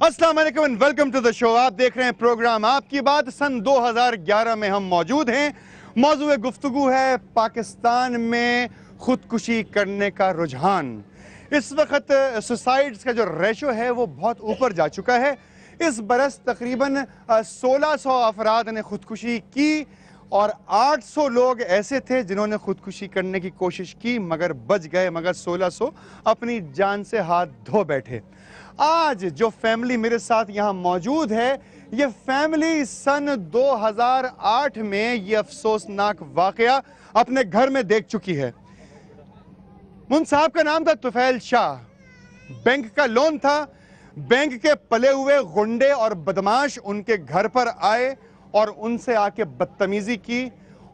अस्सलाम वालेकुम and welcome to the show. आप देख रहे हैं प्रोग्राम आपकी बात। सन 2011 में हम मौजूद हैं। मौजूद गुफ्तगू है पाकिस्तान में खुदकुशी करने का रुझान। इस वक्त सुसाइड्स का जो रेशो है वो बहुत ऊपर जा चुका है। इस बरस तकरीबन 1600 अफराद ने खुदकुशी की और 800 लोग ऐसे थे जिन्होंने खुदकुशी करने की कोशिश की मगर बच गए, मगर 1600 अपनी जान से हाथ धो बैठे। आज जो फैमिली मेरे साथ यहाँ मौजूद है, ये फैमिली सन 2008 में ये अफसोसनाक वाकया अपने घर में देख चुकी है। मुन साहब का नाम था तुफैल शाह। बैंक का लोन था। बैंक के पले हुए गुंडे और बदमाश उनके घर पर आए और उनसे आके बदतमीजी की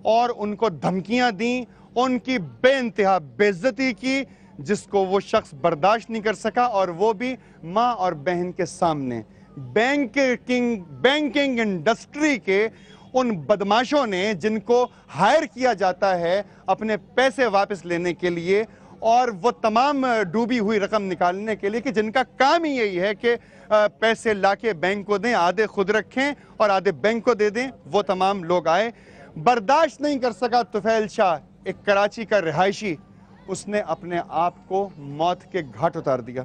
और उनको धमकियां दी, उनकी बेइंतहा बेइज्जती की, जिसको वो शख्स बर्दाश्त नहीं कर सका, और वो भी माँ और बहन के सामने। बैंकिंग इंडस्ट्री के उन बदमाशों ने जिनको हायर किया जाता है अपने पैसे वापस लेने के लिए और वो तमाम डूबी हुई रकम निकालने के लिए, कि जिनका काम ही यही है कि पैसे लाके बैंक को दें, आधे खुद रखें और आधे बैंक को दे दें, वो तमाम लोग आए। बर्दाश्त नहीं कर सका तुफैल शाह, एक कराची का रिहायशी, उसने अपने आप को मौत के घाट उतार दिया।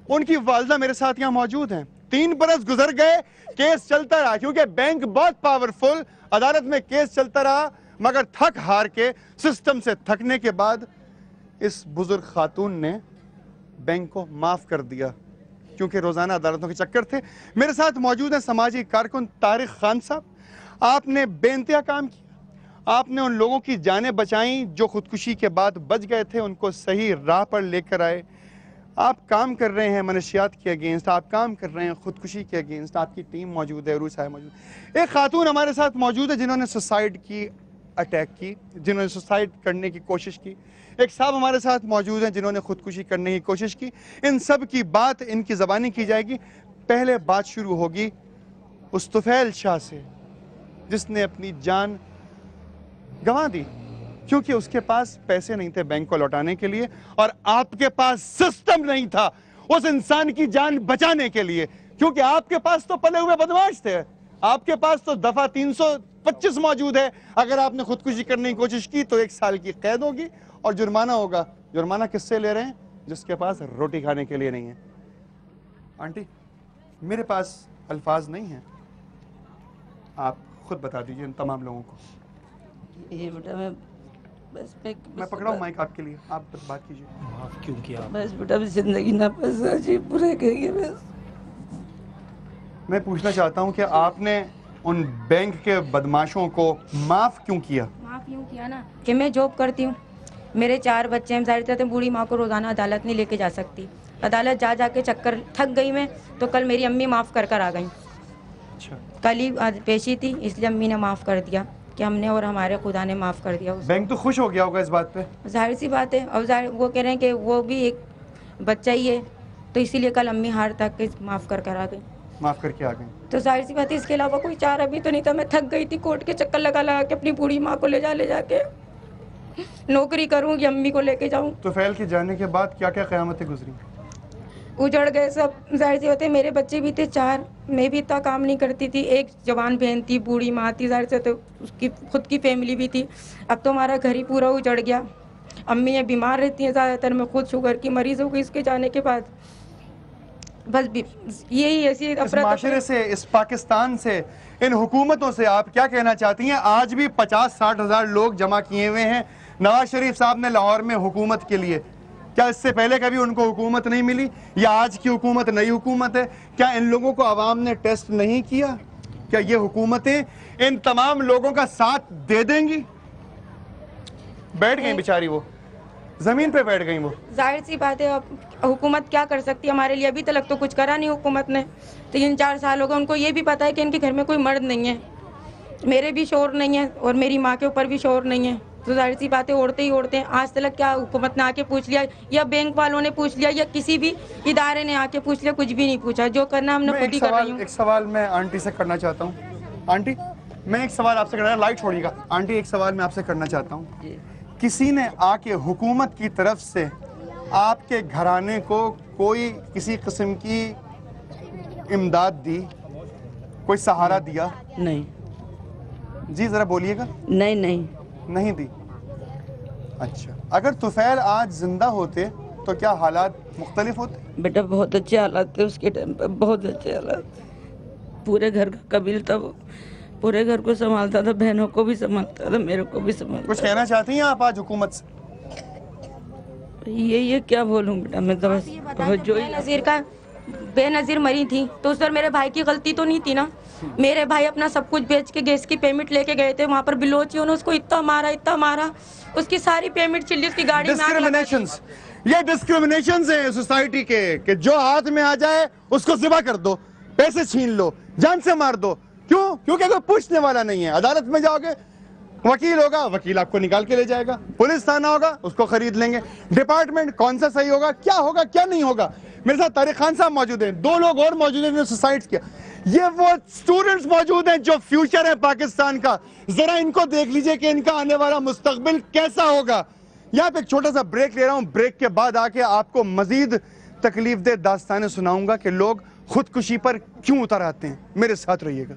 उनकी वालदा मेरे साथ यहाँ मौजूद हैं। 3 बरस गुजर गए, केस चलता रहा, क्योंकि बैंक बहुत पावरफुल, अदालत में केस चलता रहा, मगर थक हार के, सिस्टम से थकने के बाद इस बुजुर्ग खातून ने बैंक को माफ कर दिया, क्योंकि रोजाना अदालतों के चक्कर थे। मेरे साथ मौजूद है समाजी कारकुन तारिक खान साहब। आपने बेइंतहा काम किया, आपने उन लोगों की जानें बचाई जो खुदकुशी के बाद बच गए थे, उनको सही राह पर लेकर आए। आप काम कर रहे हैं मनशियात के अगेंस्ट, आप काम कर रहे हैं खुदकुशी के अगेंस्ट। आपकी टीम मौजूद है, रूस है मौजूद। एक खातून हमारे साथ मौजूद है जिन्होंने सुसाइड की अटैक की, जिन्होंने सुसाइड करने की कोशिश की। एक साहब हमारे साथ मौजूद हैं जिन्होंने खुदकुशी करने की कोशिश की। इन सब की बात इनकी ज़बानी की जाएगी। पहले बात शुरू होगी उस तुफैल शाह से जिसने अपनी जान गंवा दी क्योंकि उसके पास पैसे नहीं थे बैंक को लौटाने के लिए, और आपके पास सिस्टम नहीं था उस इंसान की जान बचाने के लिए, क्योंकि आपके पास तो पले हुए बदमाश थे, आपके पास तो दफा 325 मौजूद है। अगर आपने खुदकुशी करने की कोशिश की तो 1 साल की कैद होगी और जुर्माना होगा। जुर्माना किससे ले रहे हैं? जिसके पास रोटी खाने के लिए नहीं है। आंटी, मेरे पास अल्फाज नहीं है, आप खुद बता दीजिए इन तमाम लोगों को। ये बेटा मैं पकड़ा हूँ माइक आपके लिए, आप बस बात कीजिए। माफ क्यों किया? बस बेटा जिंदगी ना बस जी पूरे करिए बस। मैं पूछना चाहता हूँ कि आपने उन बैंक के बदमाशों को माफ क्यों किया? माफ यूँ किया ना कि मैं जॉब करती हूँ, मेरे 4 बच्चे हैं, जाहिर थे बूढ़ी माँ को रोज़ाना अदालत नहीं लेके जा सकती। अदालत जा के चक्कर थक गई मैं, तो कल मेरी अम्मी माफ़ कर आ गई। अच्छा, कल ही आज पेशी थी, इसलिए अम्मी ने माफ़ कर दिया कि हमने और हमारे खुदा ने माफ़ कर दिया। बैंक तो खुश हो गया होगा इस बात पे? जाहिर सी बात है, और जाहिर वो कह रहे हैं कि वो भी एक बच्चा ही है, तो इसीलिए कल अम्मी हार तक के माफ़ कर आ गई, माफ करके आ गए। तो जाहिर सी बात है इसके अलावा कोई चारा भी तो नहीं था। मैं थक गई थी, कोर्ट के चक्कर लगा के अपनी बूढ़ी माँ को ले जाके नौकरी करूँगी, अम्मी को लेके जाऊँ। तो फैल के जाने के बाद क्या क्या क़यामतें गुजरी? उजड़ गए सब। जाहिर सी बात है मेरे बच्चे भी थे 4, मैं भी इतना काम नहीं करती थी, एक जवान बहन थी, बूढ़ी माँ थी, जाहिर से तो उसकी खुद की फैमिली भी थी। अब तो हमारा घर ही पूरा उजड़ गया। अम्मी ये बीमार रहती हैं ज़्यादातर, मैं खुद शुगर की मरीज़ हो गई इसके जाने के बाद। बस यही ऐसी इस माशरे से, इस पाकिस्तान से, इन हुकूमतों से आप क्या कहना चाहती हैं? आज भी 50-60 हज़ार लोग जमा किए हुए हैं नवाज शरीफ साहब ने लाहौर में हुकूमत के लिए। क्या इससे पहले कभी उनको हुकूमत नहीं मिली, या आज की हुकूमत नई हुकूमत है? क्या इन लोगों को आवाम ने टेस्ट नहीं किया? क्या ये हुकूमतें इन तमाम लोगों का साथ दे देंगी? बैठ गई बेचारी, वो जमीन पे बैठ गई। वो जाहिर सी बात है, अब हुकूमत क्या कर सकती है हमारे लिए? अभी तक तो कुछ करा नहीं हुकूमत ने। 3-4 साल हो गए, उनको ये भी पता है कि इनके घर में कोई मर्द नहीं है, मेरे भी शोर नहीं है और मेरी माँ के ऊपर भी शोर नहीं है, तो जाहिर सी बातें ओढ़ते ही ओढ़ते हैं। आज तक क्या हुकूमत ने आके पूछ लिया, या बैंक वालों ने पूछ लिया, या किसी भी इदारे ने आके पूछ लिया? कुछ भी नहीं पूछा। जो करना हमने खुद ही कर रही हूँ। एक सवाल मैं आंटी से करना चाहता हूँ। आंटी, मैं एक सवाल आपसे करना, लाइट छोड़िएगा। आंटी, एक सवाल मैं आपसे करना चाहता हूँ। किसी ने आके हुकूमत की तरफ से आपके घराने को कोई किसी किस्म की इमदाद दी, कोई सहारा दिया? नहीं जी जरा बोलिएगा। नहीं नहीं नहीं दी। अच्छा, अगर तुफैल आज जिंदा होते तो क्या हालात मुख्तलिफ होते? बेटा बहुत अच्छे हालात थे उसके टाइम पे, बहुत अच्छे हालात। पूरे घर का कबील था वो, पूरे घर को संभालता था, बहनों को भी संभालता था, मेरे को भी संभालता। कुछ कहना चाहती हैं आप आज हुकूमत से? ये क्या बोलूं बेटा, मैं तो बस जो बेनज़ीर का बेनज़ीर मरी थी तो उस पर मेरे भाई की गलती तो नहीं थी ना। मेरे भाई अपना सब कुछ बेच के गैस की पेमेंट लेके गए थे, वहाँ पर बिलोचियों ने उसको इतना मारा, उसकी सारी पेमेंट चिल्ली, उसकी गाड़ी में आग लगा दी। ये डिस्क्रिमिनेशंस हैं सोसाइटी के कि जो हाथ में आ जाए उसको ज़िबा कर दो, पैसे छीन लो, जान से मार दो। क्यों? क्योंकि कोई पूछने वाला नहीं है। अदालत में जाओगे, वकील होगा, वकील आपको निकाल के ले जाएगा। पुलिस थाना होगा, उसको खरीद लेंगे। डिपार्टमेंट कौन सा सही होगा, क्या नहीं होगा। मेरे साथ तारिक खान साहब मौजूद हैं, 2 लोग और मौजूद हैं सुसाइड किया। ये वो स्टूडेंट्स मौजूद हैं जो फ्यूचर है पाकिस्तान का। जरा इनको देख लीजिए कि इनका आने वाला मुस्तकबिल कैसा होगा। यहाँ पे एक छोटा सा ब्रेक ले रहा हूँ, ब्रेक के बाद आके आपको मजीद तकलीफ दे दास्तानें सुनाऊंगा कि लोग खुदकुशी पर क्यों उतर आते हैं। मेरे साथ रहिएगा।